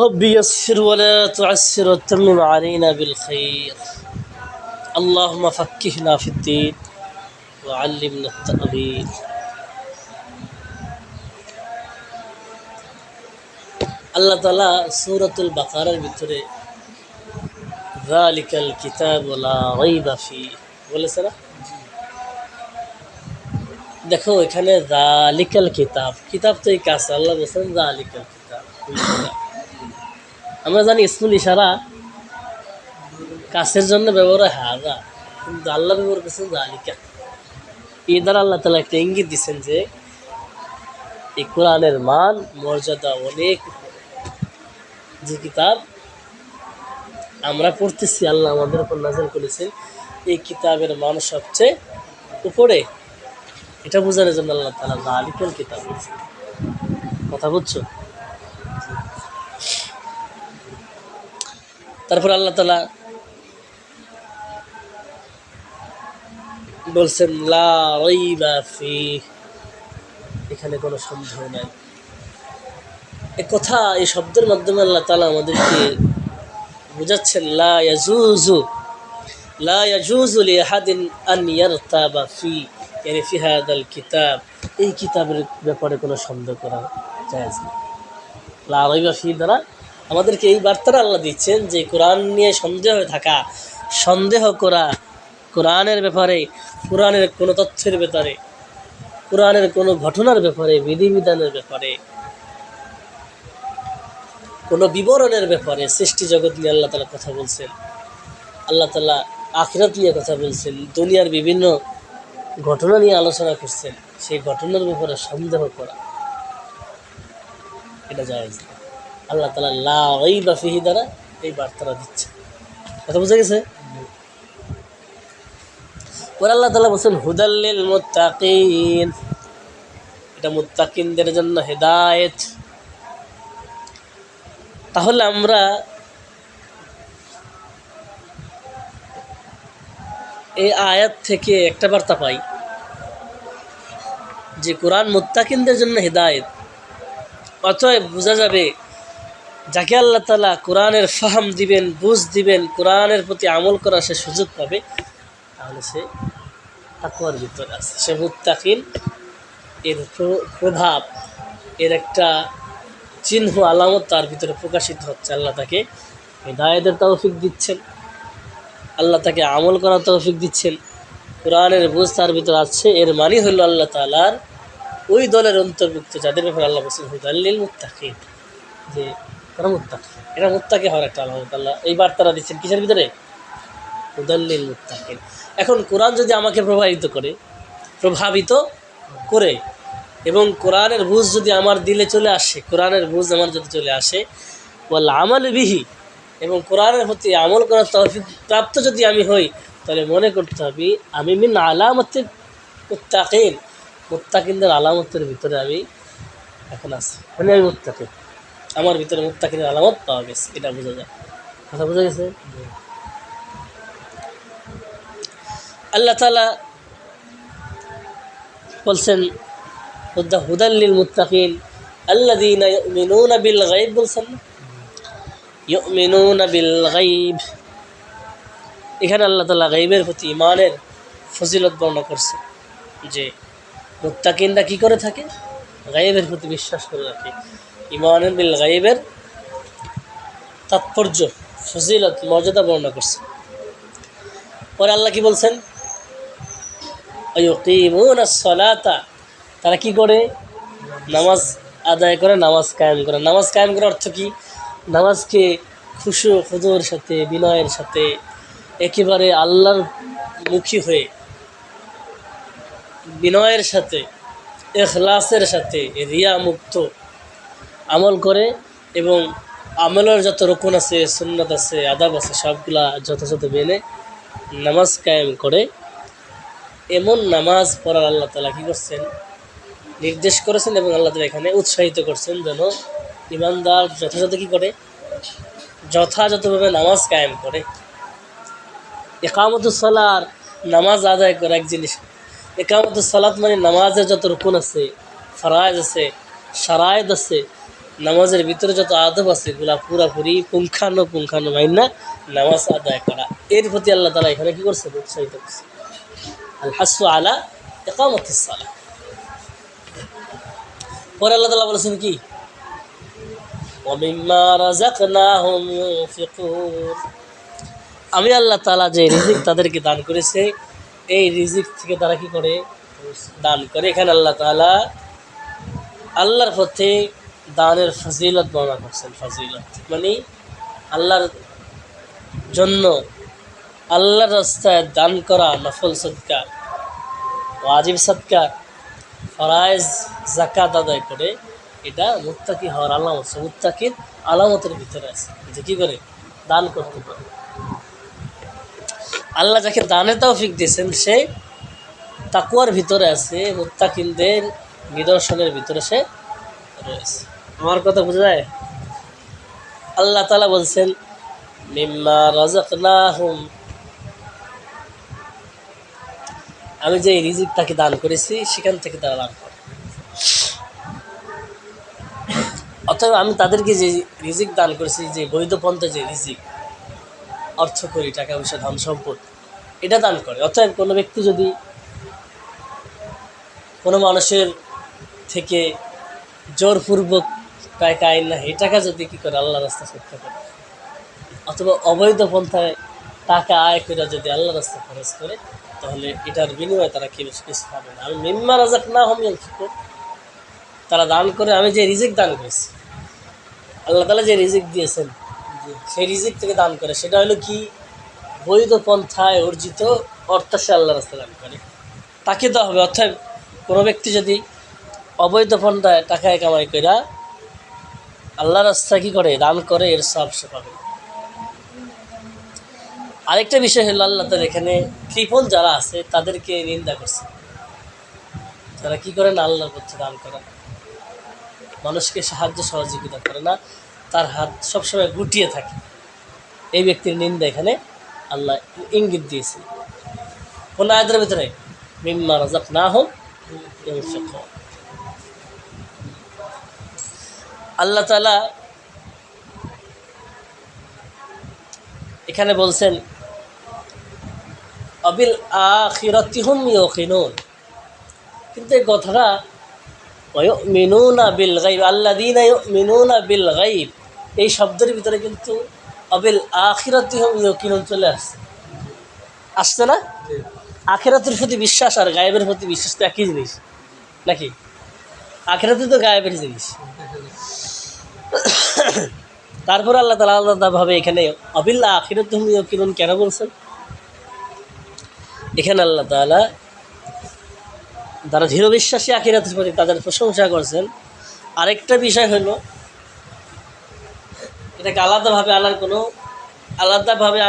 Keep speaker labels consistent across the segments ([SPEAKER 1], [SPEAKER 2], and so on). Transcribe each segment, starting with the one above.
[SPEAKER 1] رب يسر ولا تعسر وتمم علينا بالخير اللهم فقهنا في الدين وعلمنا التأويل আল্লাহ তাআলা সূরাতুল বাকারার ভিতরে যালিকাল কিতাবু লা রাইবা ফি বলেছে না? দেখো এখানে যালিকাল কিতাব, কিতাব তো এই কাছে আল্লাহ বলেছেন যালিকাল কিতাব। আমরা জানি ইসমুল ইশারা কাছের জন্য ব্যবহার হয় হাজা, কিন্তু আল্লাহ ব্যবহার করছেন যালিকা। এই দ্বারা আল্লাহ তাআলা একটা ইঙ্গিত দিচ্ছেন যে এই কোরআনের মান মর্যাদা অনেক। যে কিতাব আমরা পড়তেছি, আল্লাহ আমাদের উপর নাযিল করেছেন, এই কিতাবের মান সবচেয়ে উপরে। এটা বোঝানোর জন্য আল্লাহ তাআলা যালিকাল কিতাব বলছেন। কথা বুঝছো? তারপর আল্লাহ তাআলা বলছেন লা রাইবা ফি, এখানে কোনো সন্দেহ নাই। এ কথা, এই শব্দের মাধ্যমে আল্লাহ তাআলা আমাদেরকে বুঝাচ্ছেন লা ইয়াজুজু লিআহাদিন আন ইয়ারতাবা ফি, ইয়ানি ফি হাদাল কিতাব, এই কিতাবের ব্যাপারে কোনো সন্দেহ করা জায়েজ না। লা রাইবা ফি দ্বারা আমাদেরকে এই বার্তাটা আল্লাহ দিচ্ছেন যে কোরআন নিয়ে সন্দেহ থাকা, সন্দেহ করা, কোরআনের ব্যাপারে, কোরআনের কোনো তথ্যের ব্যাপারে, কোরআনের কোনো ঘটনার ব্যাপারে, বিধিবিধানের ব্যাপারে, কোনো বিবরণের ব্যাপারে, সৃষ্টি জগৎ নিয়ে আল্লাহ তাআলা কথা বলছেন, আল্লাহ তাআলা আখিরাত নিয়ে কথা বলছেন, দুনিয়ার বিভিন্ন ঘটনা নিয়ে আলোচনা করছেন, সেই ঘটনার ব্যাপারে সন্দেহ করা এটা জায়েজ না। আল্লাহ তাআলা লা রাইবা ফিহি দ্বারা এই বার্তাটা দিচ্ছে। কথা বুঝা গেছে? পরে আল্লাহ তাআলা বলছেন হুদাল লিল মুত্তাকিন, এটা মুত্তাকিনদের জন্য হেদায়েত। তাহলে আমরা এই আয়াত থেকে একটা বার্তা পাই যে কোরআন মুত্তাকিনদের জন্য হেদায়েত। অতএব বোঝা যাবে যাকে আল্লাহ তাআলা কোরআনের ফাহাম দিবেন, বুঝ দিবেন, কোরআনের প্রতি আমল করার সে সুযোগ পাবে, তাহলে সে তাকওয়ার ভিতরে আছে, সে মুত্তাকিন। এর প্রভাব, এর একটা চিহ্ন আলামত তার ভিতরে প্রকাশিত হচ্ছে। আল্লাহ তাকে হেদায়েতের তৌফিক দিচ্ছেন, আল্লাহ তাকে আমল করার তৌফিক দিচ্ছেন, কোরআনের বুঝ তার ভিতরে আছে। এর মানে হলো আল্লাহ তাআলার ওই দলের অন্তর্ভুক্ত যাদের ব্যাপারে আল্লাহ বলছেন হুদাল লিল মুত্তাকিন, যে তারা মুত্তাকি। এটা মুত্তাকি হওয়ার একটা আলামত। আল্লাহ এই বার্তাটা দিচ্ছেন কিসের ভিতরে? হুদাল লিল মুত্তাকিন। এখন কোরআন যদি আমাকে প্রভাবিত করে এবং কোরআনের বুঝ যদি আমার দিলে চলে আসে, কোরআনের বুঝ আমার যদি চলে আসে, ওয়াল আমাল বিহি, এবং কোরআনের প্রতি আমল করার তৌফিক প্রাপ্ত যদি আমি হই, তাহলে মনে করতে হবে আমি মিন আলামাতিল মুত্তাকিন, মুত্তাকিনদের আলামতের ভিতরে আমি এখন আছি, মানে আমি মুত্তাকিন, আমার ভিতরে মুত্তাকিনের আলামত পাওয়া গেছে। এটা বোঝা যায়। কথা বোঝা গেছে? আল্লাহ তাআলা বলছেন হুদাল লিল মুত্তাকিন আল্লাযীনা ইউমিনুনা বিল গায়ব, বলছেন না? ইউমিনুনা বিল গায়ব, এখানে আল্লাহ তাআলা গায়বের প্রতি ঈমানের ফজিলত বর্ণনা করছে যে মুত্তাকিনরা কি করে থাকে? গায়বের প্রতি বিশ্বাস করে রাখে। ঈমানুন বিল গায়বের তাৎপর্য, ফজিলত, মর্যাদা বর্ণনা করছে। পরে আল্লাহ কি বলছেন? ইউকিমুনাস সালাতা, তারা কি করে? নামাজ আদায় করে, নামাজ কায়েম করে। নামাজ কায়েম করার অর্থ কি? নামাজকে খুশু খুদুর সাথে, বিনয়ের সাথে, একেবারে আল্লাহর মুখী হয়ে, বিনয়ের সাথে, ইখলাসের সাথে, রিয়া মুক্ত আমল করে, এবং আমলের যত রকম আছে, সুন্নাত আছে, আদাব আছে, সবগুলা যথাযথ মেনে নামাজ কায়েম করে। এমন নামাজ পড়ার আল্লাহ তাআলা কী করছেন? নির্দেশ করেছেন, এবং আল্লাহ তাআলা এখানে উৎসাহিত করছেন যেন ঈমানদার যথাযথ কী করে? যথাযথভাবে নামাজ কায়েম করে। ইকামতুস সালাত, নামাজ আদায় করা এক জিনিস। ইকামতুস সালাত মানে নামাজের যত রুকুন আছে, ফরায়েজ আছে, শারায়েত আছে, নামাজের ভিতরে যত আদব আছে এগুলা পুরাপুরি পুঙ্খানো মাইনা নামাজ আদায় করা, এর প্রতি আল্লাহ তাআলা এখানে কি করছে, উৎসাহিত করছে। আল হাসু আলা ইকামাতিস সালাহ। পরে আল্লাহ তাআলা বলেছেন কি, ওয়া মিম্মা রাযাকনাহুম ইউনফিকুন। আমি আল্লাহ তাআলা যে রিজিক তাদেরকে দান করেছে, এই রিজিক থেকে তারা কি করে, দান করে। এখানে আল্লাহ তাআলা আল্লাহর পথে দানের ফজিলত বর্ণনা করছেন। ফজিলত মানে আল্লাহর জন্য, আল্লাহর রাস্তায় দান করা নফল সদকা, ওয়াজিব সদকা, ফরায়েজ যাকাত আদায় করে, এটা মুত্তাকি হওয়ার আলামত। মুত্তাকির আলামতের ভিতরে আছে যে কী করে দান করতে পারে। আল্লাহ যাকে দানের তৌফিক দিয়েছেন সে তাকওয়ার ভিতরে আছে, মুত্তাকিনদের নিদর্শনের ভিতরে সে রয়েছে। আমার কথা বোঝা যায়? আল্লাহ তাআলা বলছেন মিম্মা রাযাকনাহুম, আমি যে রিজিক তাকে দান করেছি সেখান থেকে তারা দান করে। অতএব আমি তাদেরকে যে রিজিক দান করেছি, যে বৈধ পন্থা যে রিজিক, অর্থ করি, টাকা পয়সা, ধন সম্পদ, এটা দান করে। অতএব কোনো ব্যক্তি যদি কোনো মানুষের থেকে জোরপূর্বক টাকা আইন না, এই টাকা যদি কী করে আল্লাহ রাস্তা খরচ করে, অথবা অবৈধ পন্থায় টাকা আয় করে যদি আল্লাহ রাস্তা খরচ করে, তাহলে এটার বিনিময়ে তারা কিছু পাবে না। আমি মিম্মা রাযাকনাহুম ইউনফিকুন, তারা দান করে, আমি যে রিজিক দান করেছি, আল্লাহ তাআলা যে রিজিক দিয়েছেন সেই রিজিক থেকে দান করে। সেটা হলো কি, বৈধ পন্থায় অর্জিত অর্থ সে আল্লাহ রাস্তায় দান করে, তাকে দেওয়া হবে। অর্থাৎ কোনো ব্যক্তি যদি অবৈধ পন্থায় টাকায় কামাই করে আল্লাহ রাস্তায় কী করে, দান করে, এর সব সে পাবে। আরেকটা বিষয় হলো, আল্লাহ তাআলা এখানে কৃপণ যারা আছে তাদেরকে নিন্দা করছে। তারা কী করে না, আল্লাহর পথে দান করে না, মানুষকে সাহায্য সহযোগিতা করে না, তার হাত সবসময় গুটিয়ে থাকে, এই ব্যক্তির নিন্দা এখানে আল্লাহ ইঙ্গিত দিয়েছে কোন আয়াতের ভিতরে, মিম্মা রাযাকনাহুম ইউনফিকুন। আল্লাহ তাআলা এখানে বলছেন আবিল আখিরাতি হুম ইউকিনুন, কিন্তু এই কথাটা ওয়ায়ুমিনুনা বিল গায়ব, আল্লাযীনা ইউমিনুনা বিল গায়ব, এই শব্দের ভিতরে কিন্তু আবিল আখিরাতি হুম ইউকিনুন চলে আসছে না? আখিরাতের প্রতি বিশ্বাস আর গায়েবের প্রতি বিশ্বাস তো একই জিনিস নাকি? আখিরাতে তো গায়েবের জিনিস। তারপর আল্লাহ তাআলা আলাদাভাবে এখানে আবিল আখিরাতি হুম ইউকিনুন কেন বলছেন? এখানে আল্লাহ তাআলা যারা দৃঢ় বিশ্বাসী আখিরাতের প্রতি, তাদের প্রশংসা করছেন। আরেকটা বিষয় হলো, এটাকে আলাদাভাবে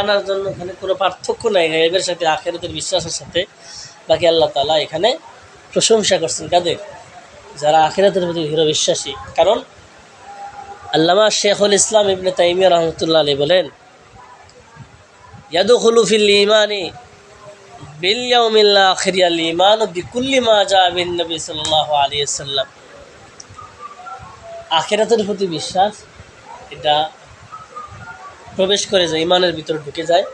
[SPEAKER 1] আনার জন্য এখানে কোনো পার্থক্য নাই গায়বের সাথে, আখিরাতের বিশ্বাসের সাথে। বাকি আল্লাহ তাআলা এখানে প্রশংসা করছেন কাদের? যারা আখিরাতের প্রতি দৃঢ় বিশ্বাসী। কারণ আল্লামা শেখুল ইসলাম ইবনে তাইমিয়া রাহমাতুল্লাহ আলাইহি বলেন, ইয়াদখুলু ফিল ঈমানি বিল ইয়াউমিল আখির আল ঈমানু বিকুল্লি মা জাআ বিন নবী সাল্লাল্লাহু আলাইহি ওয়াসাল্লাম। আখিরাতের প্রতি বিশ্বাস এটা প্রবেশ করে যায়, ঈমানের ভিতরে ঢুকে যায়।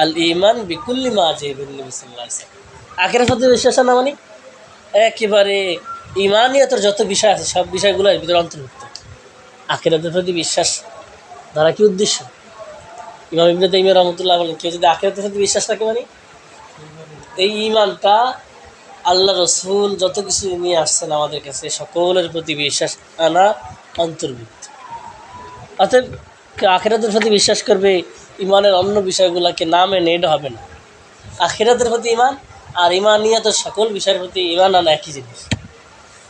[SPEAKER 1] আল ঈমান বিকুল্লি মা জাআ বিন নবী সাল্লাল্লাহু আলাইহি ওয়াসাল্লাম, আখিরাতের প্রতি বিশ্বাস না মানে একেবারে ঈমানিয়তের যত বিষয় আছে সব বিষয়গুলো এর ভিতরে অন্তর্ভুক্ত। আখিরাতের প্রতি বিশ্বাস দ্বারা কি উদ্দেশ্য? ইমাম ইবনে তাইমিয়া রাহমাতুল্লাহ বলেন, কেউ যদি আখিরাতের প্রতি বিশ্বাস রাখে মানে এই ঈমানটা আল্লাহ রসুল যত কিছু নিয়ে আসছেন আমাদের কাছে সকলের প্রতি বিশ্বাস আনা অন্তর্ভুক্ত। অর্থাৎ আখিরাতের প্রতি বিশ্বাস করবে, ঈমানের অন্য বিষয়গুলোকে না মেনে এটা হবে না। আখিরাতের প্রতি ঈমান আর ঈমানিয়াতের সকল বিষয়ের প্রতি ঈমান আনা একই জিনিস,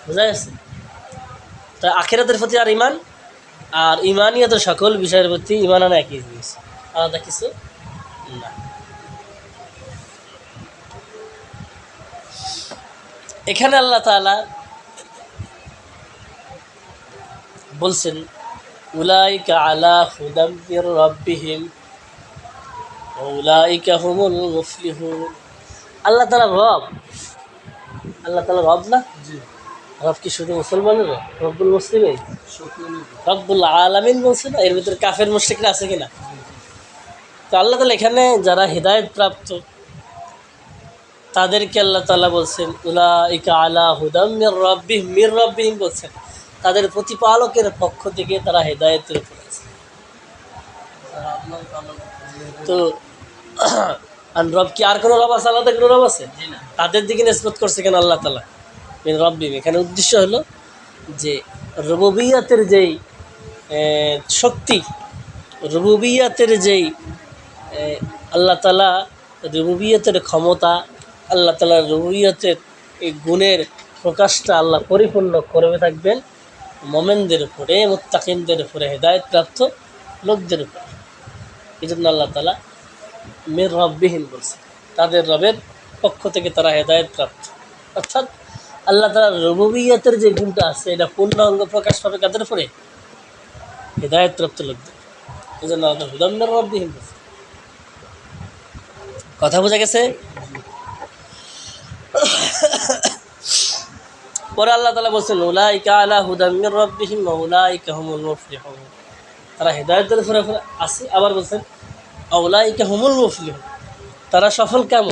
[SPEAKER 1] বোঝা গেছে? তো আখিরাতের প্রতি আর ঈমান আর ঈমানিয়াতের সকল বিষয়ের প্রতি ঈমান আনা একই জিনিস, আলাদা কিছু না। এখানে আল্লাহ তাআলা বলছেন উলাইকা আলা হুদাম মির রাব্বিহিম ওয়া উলাইকা হুমুল মুফলিহুন। আল্লাহ তাআলা রব না? জি। রব কি শুধু মুসলমানের রব্বুল মুসলিমিন, রব্বুল আলামিন বলছে না, এর ভিতরে কাফের মুশরিকরা আছে কিনা? তো আল্লাহ তাআলা এখানে যারা হিদায়াত প্রাপ্ত তাদেরকে আল্লাহ তাআলা বলছেন উলাইকা আলা হুদাম মির রাব্বিহিম বলছেন, তাদের প্রতিপালকের পক্ষ থেকে তারা হেদায়েতের উপরে আছে। তো রব কি আর কোনো রব আছে? আলাদা কোনো রব আছে? তাদের দিকে নিসবত করছে কেন আল্লাহ তাআলা মিন রাব্বিহিম? এখানে উদ্দেশ্য হলো যে রুবুবিয়তের যেই শক্তি, রুবুবিয়তের যেই আল্লাহ তাআলা রুবুবিয়তের ক্ষমতা, আল্লাহ তাআলা রুবুবিয়তের এই গুণের প্রকাশটা আল্লাহ পরিপূর্ণ করবে থাকবেন মোমেনদের উপরে, মুত্তাকিনদের উপরে, হেদায়েত প্রাপ্ত লোকদের উপরে। এই জন্য আল্লাহ তাআলা মির রাব্বিহিম বলছে, তাদের রবের পক্ষ থেকে তারা হেদায়েত প্রাপ্ত। অর্থাৎ আল্লাহ তাআলার রুবুবিয়তের যে গুণটা আছে এটা পূর্ণাঙ্গ প্রকাশ পাবে কাদের উপরে? হেদায়েত প্রাপ্ত লোকদের। এই জন্য আল্লাহ হুদাম মির রাব্বিহিম বলছে। কথা বোঝা গেছে? পরে আল্লাহ তাআলা বলছেন উলাইকা আলা হুদাম মির রাব্বিহিম ওয়া উলাইকা হুমুল মুফলিহুন, তারা হেদায়েতের উপরে আছে। আবার বলছেন উলাইকা হুমুল মুফলিহুন, তারা সফল কাম।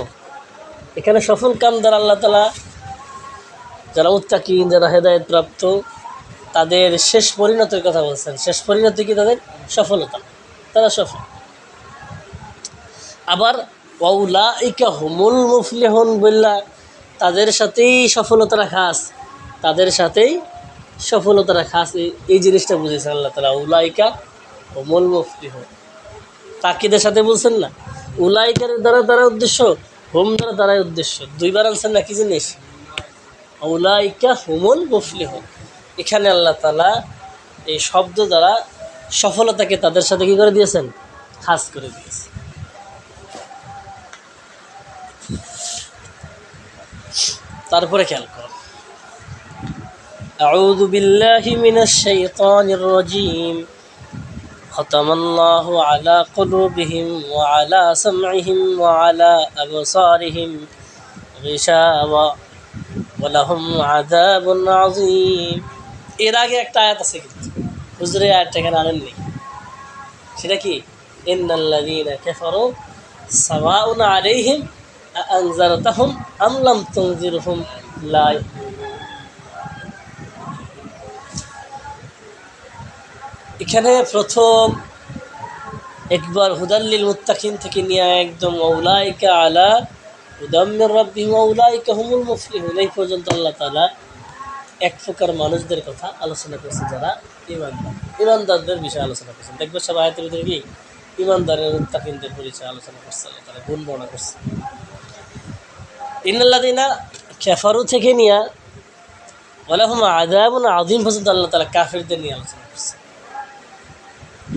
[SPEAKER 1] এখানে সফল কাম দ্বারা আল্লাহ তাআলা যারা মুত্তাকিন, যারা হেদায়েত প্রাপ্ত তাদের শেষ পরিণতির কথা বলছেন। শেষ পরিণতি কি? তাদের সফলতা, তারা সফল। আবার উলাইকা হুমুল মুফলিহুন বললা তাদের সাথেই সফলতার খাস, তাদের সাথেই সফলতার খাস, এই জিনিসটা বুঝেছেন আল্লাহ তাআলা উলাইকা হুমুল মুফলিহুন। তাকিদের সাথে বলছেন না, উলাইকার দ্বারা তারা উদ্দেশ্য, হুম দ্বারা তারাই উদ্দেশ্য, দুইবার আনছেন না কি জিনিস? উলাইকা হুমুল মুফলিহুন। এখানে আল্লাহ তাআলা এই শব্দ দ্বারা সফলতাকে তাদের সাথে কি করে দিয়েছেন? খাস করে দিয়েছে। তারপরে খেয়াল করো আউযু বিল্লাহি মিনাশ শাইতানির রাজীম খতামাল্লাহু আলা কুলুবিহিম ওয়া আলা সামঈহিম ওয়া আলা আবসারিহিম গিশাওয়া ওয়া লাহুম আযাবুন আযীম। এর আগে একটা আয়াত আছে কিন্তু হুজুরে আয়াতটা এখানে আনেননি। সেটা কি? ইন্নাল্লাযীনা কাফারু সাওয়াউন আলাইহিম আনজারতাহুম আম লাম তুনজিরহুম লা ইউমিনুন। এখানে প্রথম একবার হুদাল্লিল মুত্তাকিন থেকে নিয়ে একদম উলাইকা আলা হুদাম মির রাব্বিহিম ওয়া উলাইকা হুমুল মুফলিহুন এই পর্যন্ত আল্লাহ তাআলা এক প্রকার মানুষদের কথা আলোচনা করছে যারা ঈমানদার, ঈমানদারদের বিষয়ে আলোচনা করছেন। দেখবে সব আয়াতের ভিতরে কি ঈমানদারের মুত্তাকিনদের পরিচয় আলোচনা করছে, আল্লাহ তাআলা গুণ বর্ণনা করছে। ইন্নাল্লাযীনা কাফারু থেকে নিয়ে ওয়া লাহুম আযাবুন আযীম পর্যন্ত আল্লাহ তাআলা কাফিরদের নিয়ে আলোচনা করছে।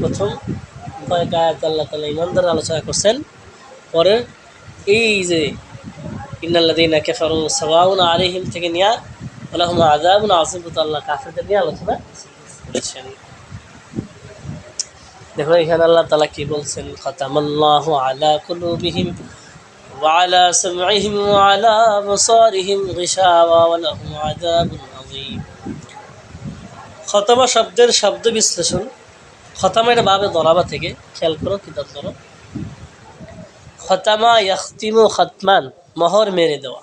[SPEAKER 1] প্রথম কয়েক আয়াত আল্লাহ তাআলা ঈমানদার আলোচনা করছেন, পরে এই যে ইন্নাল্লাযীনা কাফারু সাওয়াউন আলাইহিম থেকে নিয়ে ওয়া লাহুম আযাবুন আযীম পর্যন্ত আল্লাহ কাফিরদের নিয়ে আলোচনা করেছেন। দেখো এখানে আল্লাহ তাআলা কি বলছেন? খতামাল্লাহু আলা কুলুবিহিম ওয়া আলা সামঈহিম ওয়া আলা আবসারিহিম গিশাওয়া ওয়া লাহুম আযাবুন আযীম। খতমা শব্দের শব্দ বিশ্লেষণ। খতামা এটা বাবে দরাবা থেকে, খেয়াল করো, কিতাব ধরো। খতামা ইয়াখতিমু খাতমান, মোহর মেরে দেওয়া।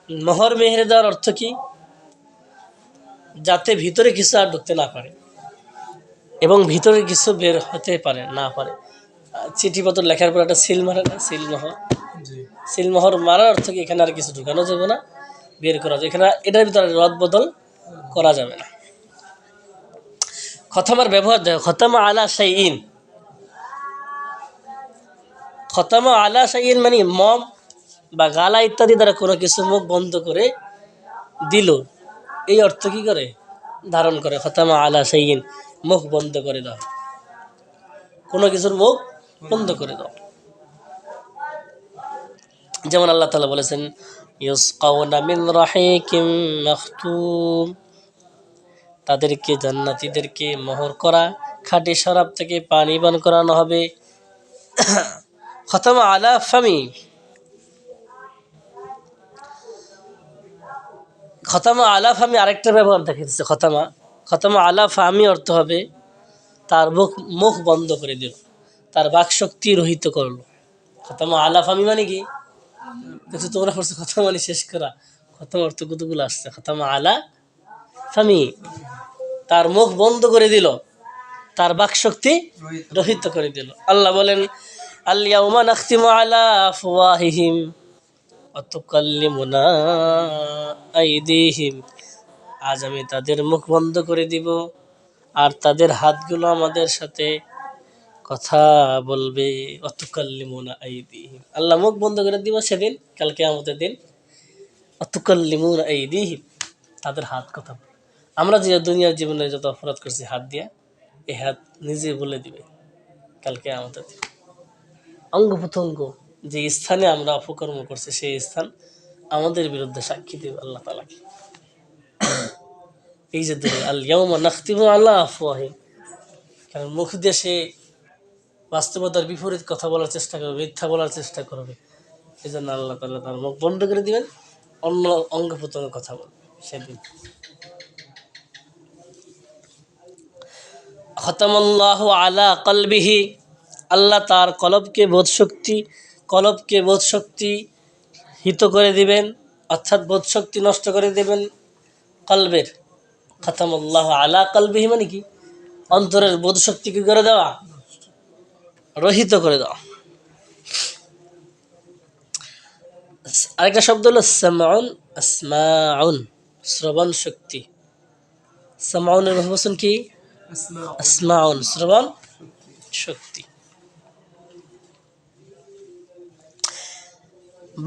[SPEAKER 1] মোহর মেরে দেওয়ার অর্থ কি? যাতে ভিতরে কিছু আর ঢুকতে না পারে এবং ভিতরে কিছু বের হতে পারে না পারে। চিঠিপত্র লেখার পর একটা সিল মারে না, সিলমোহর। সিলমোহর মারার অর্থ কি? এখানে আর কিছু ঢুকানো যাবে না, বের করা যাবে, এখানে এটার ভিতরে রদ বদল করা যাবে না। খতামার ব্যবহার দেখো, খতামা আলা শাইইন। খতামা আলা শাইইন মানে মম বা গালা ইত্যাদি দ্বারা কোনো কিছু মুখ বন্ধ করে দিল, এই অর্থ কি করে ধারণ করে। খতামা আলা শাইইন, মুখ বন্ধ করে দাও, কোনো কিছুর মুখ বন্ধ করে দাও। যেমন আল্লাহ তাআলা বলেছেন ইউসকাউনা মিন রাহিকিম মাখতুম, তাদেরকে জান্নাতীদেরকে মোহর করা খাঁটি শরাব থেকে পানি পান করানো হবে। খতামা আলা ফামি, খতামা আলা ফামি আরেকটা ব্যবহার দেখা যাচ্ছে। খতামা আলা ফামি অর্থ হবে তার মুখ মুখ বন্ধ করে দিল, তার বাকশক্তি রহিত করলো। খতামা আলা ফামি মানে কি? কিন্তু তোমরা পড়ছো খতামা মানে শেষ করা। খতামা অর্থ কতগুলো আসছে। খতামা আলা ফামি, তার মুখ বন্ধ করে দিল, তার বাকশক্তি রহিত করে দিল। আল্লাহ বলেন আল ইয়াউমা নাখতিমু আলা আফওয়াহিহিম ওয়া তুকাল্লিমুনা আইদিহিম, আজ আমি তাদের মুখ বন্ধ করে দিব আর তাদের হাতগুলো আমাদের সাথে কথা বলবে। ওয়া তুকাল্লিমুনা আইদিহিম, আল্লাহ মুখ বন্ধ করে দিব সেদিন, কাল কিয়ামতের দিন। ওয়া তুকাল্লিমুনা আইদিহিম, তাদের হাত কথা বলবে। আমরা যে দুনিয়ার জীবনে যত অপরাধ করছি হাত দিয়া, এই হাত নিজে বলে দিবে কালকে আমাদের দিন। অঙ্গ প্রত্যঙ্গ যে স্থানে আমরা অপকর্ম করছি সেই স্থান আমাদের বিরুদ্ধে সাক্ষী দেবে আল্লাহ তাআলাকে। এই যে দিন আল ইয়াউমা নাখতিমু আলা আফওয়াহিম, কারণ মুখ দিয়ে সে বাস্তবতার বিপরীত কথা বলার চেষ্টা করবে, মিথ্যা বলার চেষ্টা করবে। এই জন্য আল্লাহ তাআলা তার মুখ বন্ধ করে দিবেন, অন্য অঙ্গ প্রত্যঙ্গ কথা বলবে সেদিন। খতামাল্লাহু আলা কলবিহি, আল্লাহ তার কলবকে বোধশক্তি হিত করে দিবেন, অর্থাৎ বোধশক্তি নষ্ট করে দেবেন কলবের। খতামাল্লাহু আলা কলবিহি মানে কি? অন্তরের বোধশক্তি কি করে দেওয়া? রহিত করে দেওয়া। আরেকটা শব্দ হলো সামাউন, আসমাউন, শ্রবণ শক্তি। সামাউনের বহুবচন কি? আসমাউন, শ্রবণ শক্তি।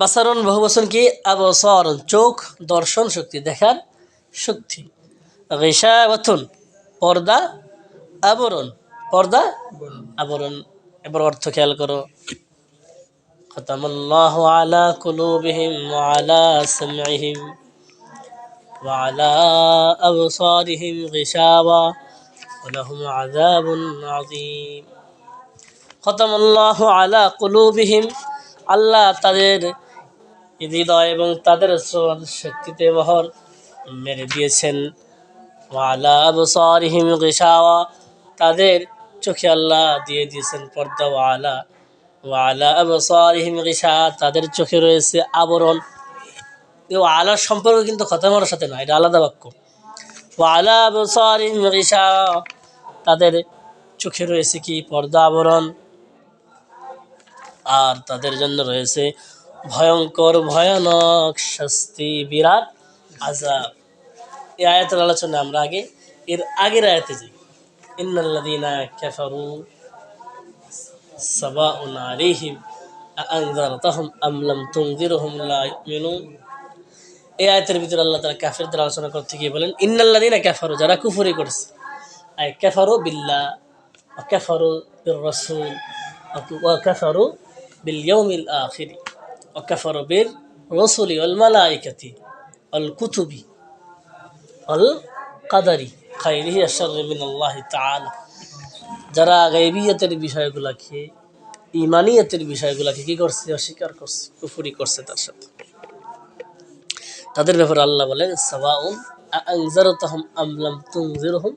[SPEAKER 1] বাসারুন বহুবচন কি? আবসারুন, চোখ, দর্শন শক্তি, দেখার শক্তি। গিশাওয়াতুন, পর্দা আবরণ, পর্দা আবরণ। এবার অর্থ খেয়াল করো। খতামাল্লাহু আলা কুলুবিহিম ওয়া আলা সামইহিম ওয়া আলা আবসারিহিম গিশাওয়া ওয়া লাহুম আযাবুন আযীম। খতামাল্লাহু আলা কুলুবিহিম, আল্লাহ তাদের হৃদয় এবং তাদের শক্তিতে মোহর মেরে দিয়েছেন। ওয়া আলা আবসারিহিম গিশাওয়া, তাদের চোখে আল্লাহ দিয়ে দিয়েছেন পর্দা। ওয়া আলা আবসারিহিম গিশাওয়া, তাদের চোখে রয়েছে আবরণ। আলার সম্পর্ক কিন্তু খতামার সাথে না, এটা আলাদা বাক্য। ওয়া আলা আবসারিহিম গিশাওয়া, তাদের চোখে রয়েছে কি? পর্দা, আবরণ। আর তাদের জন্য রয়েছে ভয়ঙ্কর ভয়ানক শাস্তি, বিরাট আযাব। এই আয়াতের আলোচনা আমরা এর আগের আয়াতে যাই। ইন্নাল্লাযীনা কাফারু সাওয়াউন আলাইহিম আআনযারতাহুম আম লাম তুনযিরহুম লা ইউমিনুন। এই আয়াতের ভিতরে আল্লাহ তাআলা কাফেরদের আলোচনা করতে গিয়ে বলেন ইন্নাল্লাযীনা কাফারু, যারা কুফরি করেছে। আই কাফারু বিল্লাহ ওয়া কাফারু বির রাসূল ওয়া কাফারু বিল ইয়াউমিল আখির ওয়া কাফারু বির রাসূলি ওয়াল মালায়েকাতি ওয়াল কুতুবি ওয়াল কাদারি খাইরিহি ওয়া শাররিহি মিনাল্লাহি তাআলা। যারা গায়বিয়াতের বিষয়গুলোকে, ঈমানিয়াতের বিষয়গুলোকে কি করছে? অস্বীকার করছে, কুফরি করছে তার সাথে। তাদের ব্যাপারে আল্লাহ বলেন সাওয়াউন আআনযারতাহুম আম লাম তুনযিরহুম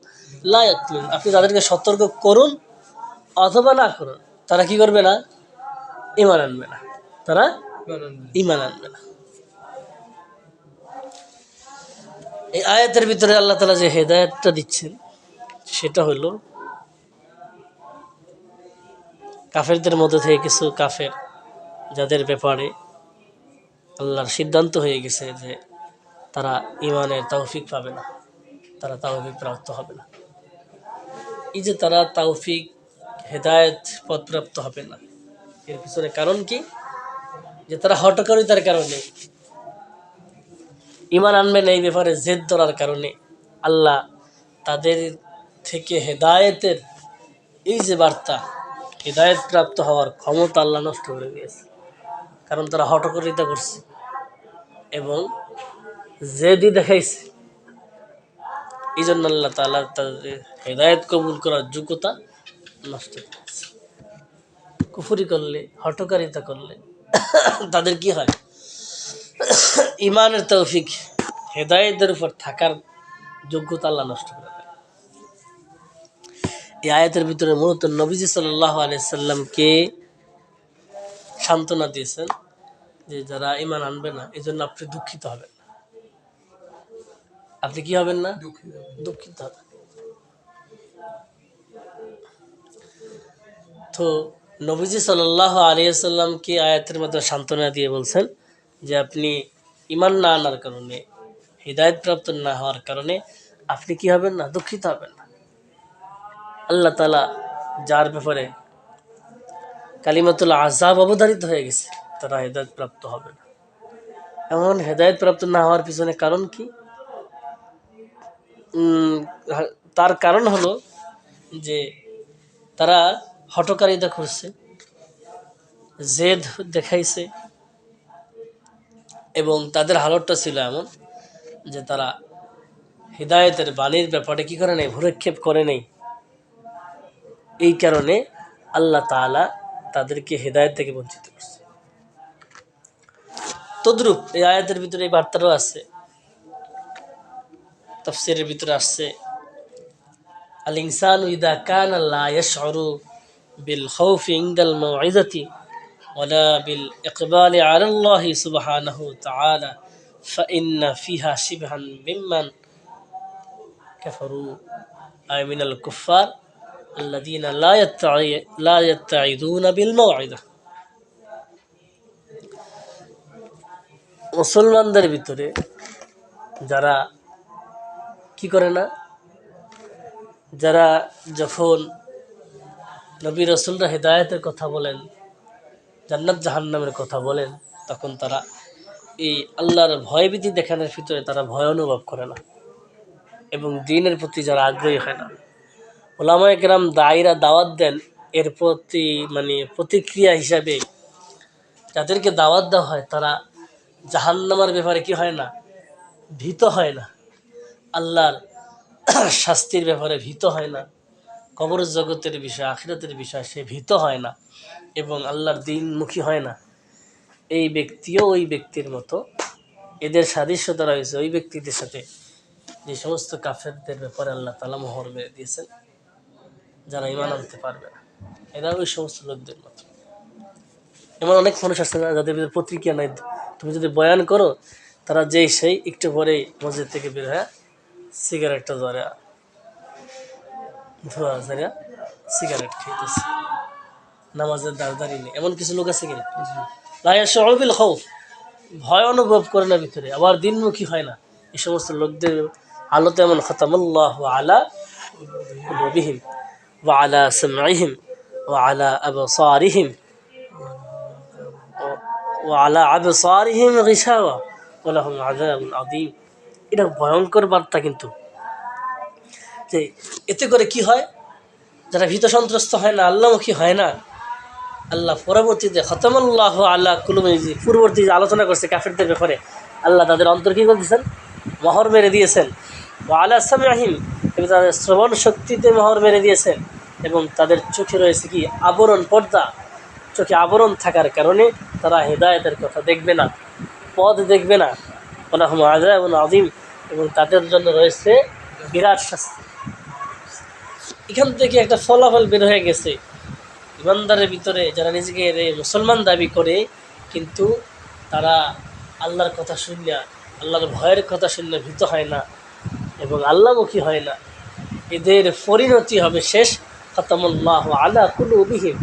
[SPEAKER 1] লা ইয়াকতুলুন, আপনি তাদেরকে সতর্ক করুন অথবা না করুন, তারা কি করবে না? ঈমান আনবে না, তারা ঈমান আনবে না। এই আয়াতের ভিতরে আল্লাহ তাআলা যে হেদায়েতটা দিচ্ছেন সেটা হলো কাফেরদের মধ্যে থেকে কিছু কাফের যাদের ব্যাপারে আল্লাহর সিদ্ধান্ত হয়ে গেছে যে তারা ঈমানের তৌফিক পাবে না, তারা তাওফিক প্রাপ্ত হবে না। এই যে তারা তাওফিক, হেদায়েত পদপ্রাপ্ত হবে না, এর পিছনে কারণ কি? যে তারা হঠকারিতার কারণে, ঈমান আনবে না এই ব্যাপারে জেদ ধরার কারণে আল্লাহ তাদের থেকে হেদায়েতের এই যে বার্তা, হেদায়েত প্রাপ্ত হওয়ার ক্ষমতা আল্লাহ নষ্ট করে দিয়েছে। কারণ তারা হঠকারিতা করছে এবং জেদই দেখাইছে। এই জন্য আল্লাহ তাআলা তাদের হেদায়েত কবুল করার যোগ্যতা নষ্ট করেছে। কুফরি করলে, হঠকারিতা করলে তাদের কি হয়? ঈমানের তৌফিক হেদায়েতের উপর থাকার যোগ্যতা আল্লাহ নষ্ট করে দেয়। এই আয়াতের ভিতরে মূলত নবীজি সাল্লাল্লাহু আলাইহি সাল্লামকে সান্ত্বনা দিয়েছেন যে যারা ঈমান আনবে না এই জন্য আপনি দুঃখিত হবেন না। আপনি কি হবেন না? দুঃখিত হবেন। তো নবীজি সাল্লাল্লাহু আলাইহি সাল্লামকে আয়াতের মধ্যে সান্ত্বনা দিয়ে বলছেন যে আপনি ঈমান না আনার কারণে, হিদায়াত প্রাপ্ত না হওয়ার কারণে আপনি কি হবেন না? দুঃখিত হবেন না। আল্লাহ তাআলা যার ব্যাপারে কালিমাতুল আযাব অবধারিত হয়ে গেছে তারা হেদায়েত প্রাপ্ত হবে না। এমন হেদায়েত প্রাপ্ত না হওয়ার পিছনে কারণ কি? তার কারণ হলো যে তারা হঠকারিতা করছে, জেদ দেখাইছে, এবং তাদের হালতটা ছিল এমন যে তারা হিদায়াতের বাণীর ব্যাপারে কি করে নেই? ভূরক্ষেপ করে নেই। এই কারণে আল্লাহ তাআলা তাদেরকে হিদায়াত থেকে বঞ্চিত করছে। তদ্রূপ এই আয়াতের ভিতরে এই বার্তারও আছে, তাফসীরের ভিতরে আসছে আল ইনসানু ইযা কানা লা ইয়াশউরু বিল খাউফি ইনদাল মাউইযাতি ওয়ালা বিল ইকবালি আলা আল্লাহ সুবহানাহু তাআলা ফাইন্না ফিহা শিবহান মিম্মান কাফারু আই মিনাল কুফফার আল্লাযীনা লা ইয়াত্তাঈযুনা বিল মাউইযা। মুসলমানদের ভিতরে যারা কি করে না, যারা যখন নবী রাসূলরা হেদায়েতের কথা বলেন, জান্নাত জাহান্নামের কথা বলেন, তখন তারা এই আল্লাহর ভয়ভীতি দেখানোর ভিতরে তারা ভয় অনুভব করে না এবং দ্বীনের প্রতি যারা আগ্রহী হয় না। উলামায়ে কেরাম দায়ীরা দাওয়াত দেন, এর প্রতি প্রতিক্রিয়া হিসাবে যাদেরকে দাওয়াত দেওয়া হয় তারা জাহান্নামের ব্যাপারে কি হয় না? ভীত হয় না। আল্লাহর শাস্তির ব্যাপারে ভীত হয় না। কবর জগতের বিষয়, আখিরাতের বিষয় সে ভীত হয় না এবং আল্লাহর দ্বীনমুখী হয় না। এই ব্যক্তিও ওই ব্যক্তির মতো, এদের সাদৃশ্যতা রয়েছে ওই ব্যক্তিদের সাথে যে সমস্ত কাফেরদের ব্যাপারে আল্লাহ তাআলা মোহর মেরে দিয়েছেন, যারা ঈমান আনতে পারবে না, এরা ওই সমস্ত লোকদের মতো। এমন অনেক মানুষ আছে না যাদের ভিতরে প্রতিক্রিয়া নাই, তুমি যদি বয়ান করো তারা যেই সেই একটু পরেই মসজিদ থেকে বের হয়ে সিগারেটটা ধরে ধোয়া ধরে সিগারেট খেতেছে, নামাজের দাঁড়িয়ে নেই। এমন কিছু লোক আছে কিনা? লা ইয়াশউরু বিল খাউফ, ভয় অনুভব করে না ভিতরে, আবার দিনমুখী হয় না। এই সমস্ত লোকদের হালত এমন, খাতামাল্লাহু আলা কুলুবিহিম ওয়া আলা সামঈহিম ওয়া আলা আবসারিহিম ওয়া আলা আবসারিহিম গিশাওয়া ওয়া লাহুম আযাবুন আযীম। এটা ভয়ঙ্কর বার্তা। কিন্তু যে এতে করে কি হয়? যারা ভীত সন্ত্রস্ত হয় না, আল্লাহমুখী হয় না, আল্লাহ পরবর্তীতে খতমাল্লাহু আলা কুলুবিহিম, পূর্ববর্তী যে আলোচনা করছে কাফেরদের ব্যাপারে, আল্লাহ তাদের অন্তর কি করে দিয়েছেন? মোহর মেরে দিয়েছেন। ওয়া আলা সামঈহিম, এবং তাদের শ্রবণ শক্তিতে মোহর মেরে দিয়েছেন, এবং তাদের চোখে রয়েছে কি? আবরণ, পর্দা। চোখে আবরণ থাকার কারণে তারা হেদায়েতের কথা দেখবে না, পথ দেখবে না। ওয়া লাহুম আযাবুন আযীম, এবং তাদের জন্য রয়েছে বিরাট শাস্তি। এখান থেকে একটা ফলাফল বের হয়ে গেছে, ইমানদারের ভিতরে যারা নিজেকে মুসলমান দাবি করে কিন্তু তারা আল্লাহর কথা শুনলে, আল্লাহর ভয়ের কথা শুনলে ভীত হয় না এবং আল্লাহমুখী হয় না, এদের পরিণতি হবে শেষ খতমাল্লাহু আলা কুলুবিহিম,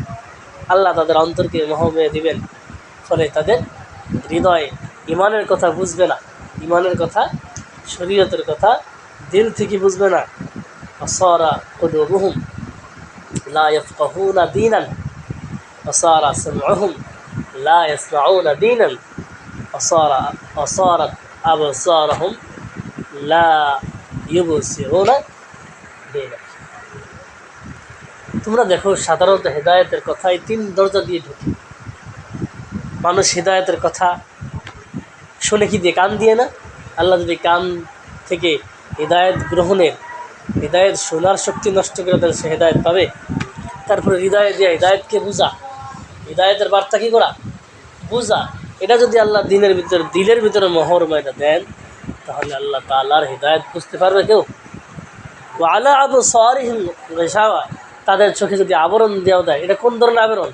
[SPEAKER 1] আল্লাহ তাদের অন্তরকে মোহ মেরে দিবেন। ফলে তাদের হৃদয়ে ইমানের কথা বুঝবে না, ইমানের কথা, শরীয়তের কথা দিল থেকে বুঝবে না। ফাসারা কুলুবুহুম লা ইয়াফকাহুনা দীনান وصار سمعهم لا يسمعون دينا وصارت أبصارهم لا يبصرون دينا। তোমরা দেখো সাধারণত হেদায়েতের কথাই 3 দরজা দিয়ে ঢুকে। মানুষ হেদায়েতের কথা শুনে কি দিয়ে? কান দিয়ে না? আল্লাহ যদি কান থেকে হেদায়েত গ্রহণের, হেদায়েত শোনার শক্তি নষ্ট করে দেয়, সে হেদায়েত পাবে? তারপরে হৃদয়ে দিয়ে হেদায়েতকে বুঝা, হিদায়াতের বার্তা কি করা? বোঝা। এটা যদি আল্লাহ দিনের ভিতরে, দিলের ভিতরে মোহর ময়দা দেন, তাহলে আল্লাহ তাআলার হিদায়াত বুঝতে পারবে কেউ? ওয়ালা আবসারিহিম গিশাওয়া, তাদের চোখে যদি আবরণ দেওয়া দেয়, এটা কোন ধরনের আবরণ?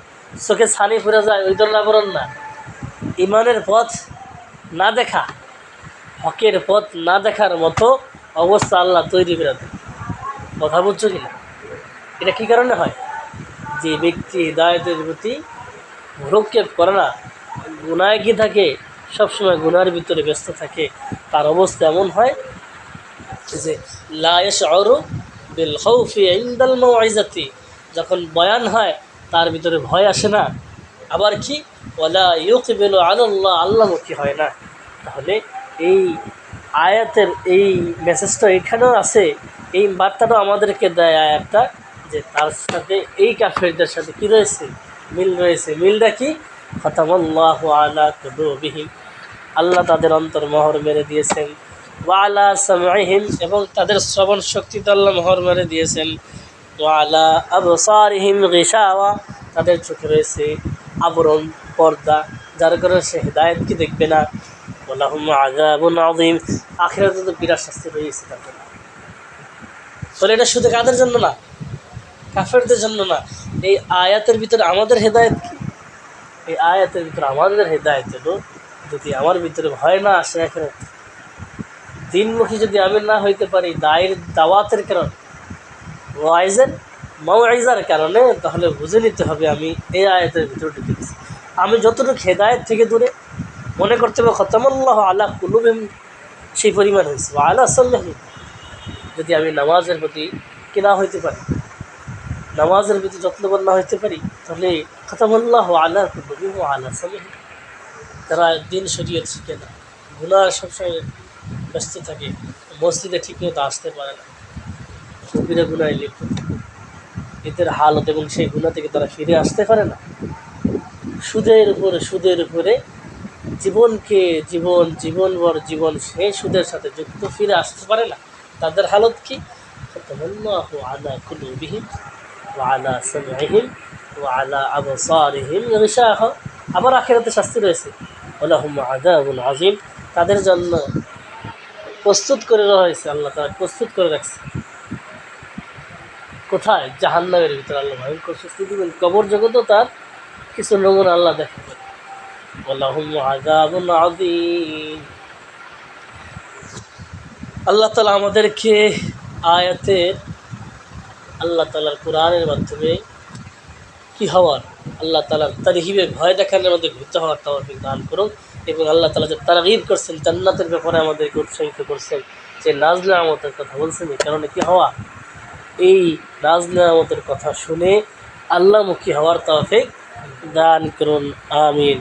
[SPEAKER 1] চোখে ছানি ফুরে যায় ওই ধরনের আবরণ না, ইমানের পথ না দেখা, হকের পথ না দেখার মতো অবস্থা আল্লাহ তৈরি করে দেয়। কথা বুঝছো কিনা? এটা কী কারণে হয়? যে ব্যক্তি হিদায়াতের প্রতি ভ্রুক্ষেপ করে না, গুনায় কি থাকে, সবসময় গুনার ভিতরে ব্যস্ত থাকে, তার অবস্থা এমন হয় যে লা ইয়াশউরু বিল খাউফি ইনদাল মাউইজাতি, যখন বয়ান হয় তার ভিতরে ভয় আসে না। আবার কি ওয়ালা ইউকবিলু আলাল্লাহ, আল্লাহমুখী হয় না। তাহলে এই আয়াতের এই মেসেজটা এখানেও আছে, এই বার্তাটাও আমাদেরকে দেয় আয়াতটা, যে তার সাথে এই কাফেরদের সাথে কী রয়েছে, মিল রয়েছে। মিলটা কি? খাতামাল্লাহু আলা কুলুবিহিম, আল্লাহ তাদের অন্তর মোহর মেরে দিয়েছেন। ওয়ালা সামঈহিম, এবং তাদের শ্রবণ শক্তিতে আল্লাহ মোহর মেরে দিয়েছেন। ওয়ালা আবসারিহিম গিশাওয়া, তাদের চোখে রয়েছে আবরণ, পর্দা, যার কারণে সে হিদায়াতকে দেখবে না। ওয়ালাহুম আযাবুন আযীম, আখিরাতে তো বিরাট শাস্তি রয়েছে তাদের। তাহলে এটা শুধু কাদের জন্য না, কাফেরদের জন্য না। এই আয়াতের ভিতরে আমাদের হেদায়েত কি? এই আয়াতের ভিতরে আমাদের হেদায়েত হলো, যদি আমার ভিতরে ভয় না আসে, এখানে দিনমুখী যদি আমি না হইতে পারি দাওয়াতের কারণে, মাউইজার কারণে, তাহলে বুঝে নিতে হবে আমি এই আয়াতের ভিতরে ঢুকে গেছি। আমি যতটুকু হেদায়েত থেকে দূরে, মনে করতে হবে খতামাল্লাহু আলা কুলুবিহিম, সেই পরিমাণ হয়েছে। আলা সাল্লাহি, যদি আমি নামাজের প্রতি কি না হইতে পারি, নামাজের প্রতি যত্নবান না হইতে পারি, তাহলে খতামাল্লাহু আলা কুলুবিহিম ওয়া আলা সামঈহিম, তারা দিন শরীয়ত শিখে না, গুনাহ সবসময় ব্যস্ত থাকে, মসজিদে ঠিকমতো আসতে পারে না, কবিরা গুনায় লিপ্ত থাকে, এদের হালত, এবং সেই গুনাহ থেকে তারা ফিরে আসতে পারে না। সুদের উপরে জীবনভর জীবন সেই সুদের সাথে যুক্ত, ফিরে আসতে পারে না। তাদের হালত কি? খাতামাল্লাহু আলা কুলুবিহিম ওয়া আলা সামঈহিম ওয়া আলা আবসারিহিম গিশাওয়া, আবার আখিরাতে শাস্তি রয়েছে। ওয়ালাহুম আযাবুন আযীম, তাদের জন্য প্রস্তুত করে রাখা হয়েছে, আল্লাহ তাআলা প্রস্তুত করে রাখছে। কোথায়? জাহান্নামের ভিতরে আল্লাহ ভয়ঙ্কর শাস্তি দিবেন। কবর জগতেও তার কিছু নমুনা আল্লাহ দেখাবেন। ওয়ালাহুম আযাবুন আযীম। আল্লাহ তাআলা আমাদেরকে আয়াতে আল্লাহ তাআলার কোরআনের মাধ্যমে কি হওয়ার, আল্লাহ তাআলার তারহিবে ভয় দেখানোর মধ্যে ভীত হওয়ার তৌফিক দান করুন। এবং আল্লাহ তাআলা যে তারগীব করছেন, জান্নাতের ব্যাপারে আমাদেরকে উৎসাহিত করছেন, যে নাজ নেয়ামতের কথা বলছেন, এই কারণে কি হওয়া, এই নাজ নেয়ামতের কথা শুনে আল্লাহমুখী হওয়ার তৌফিক দান করুন। আমিন।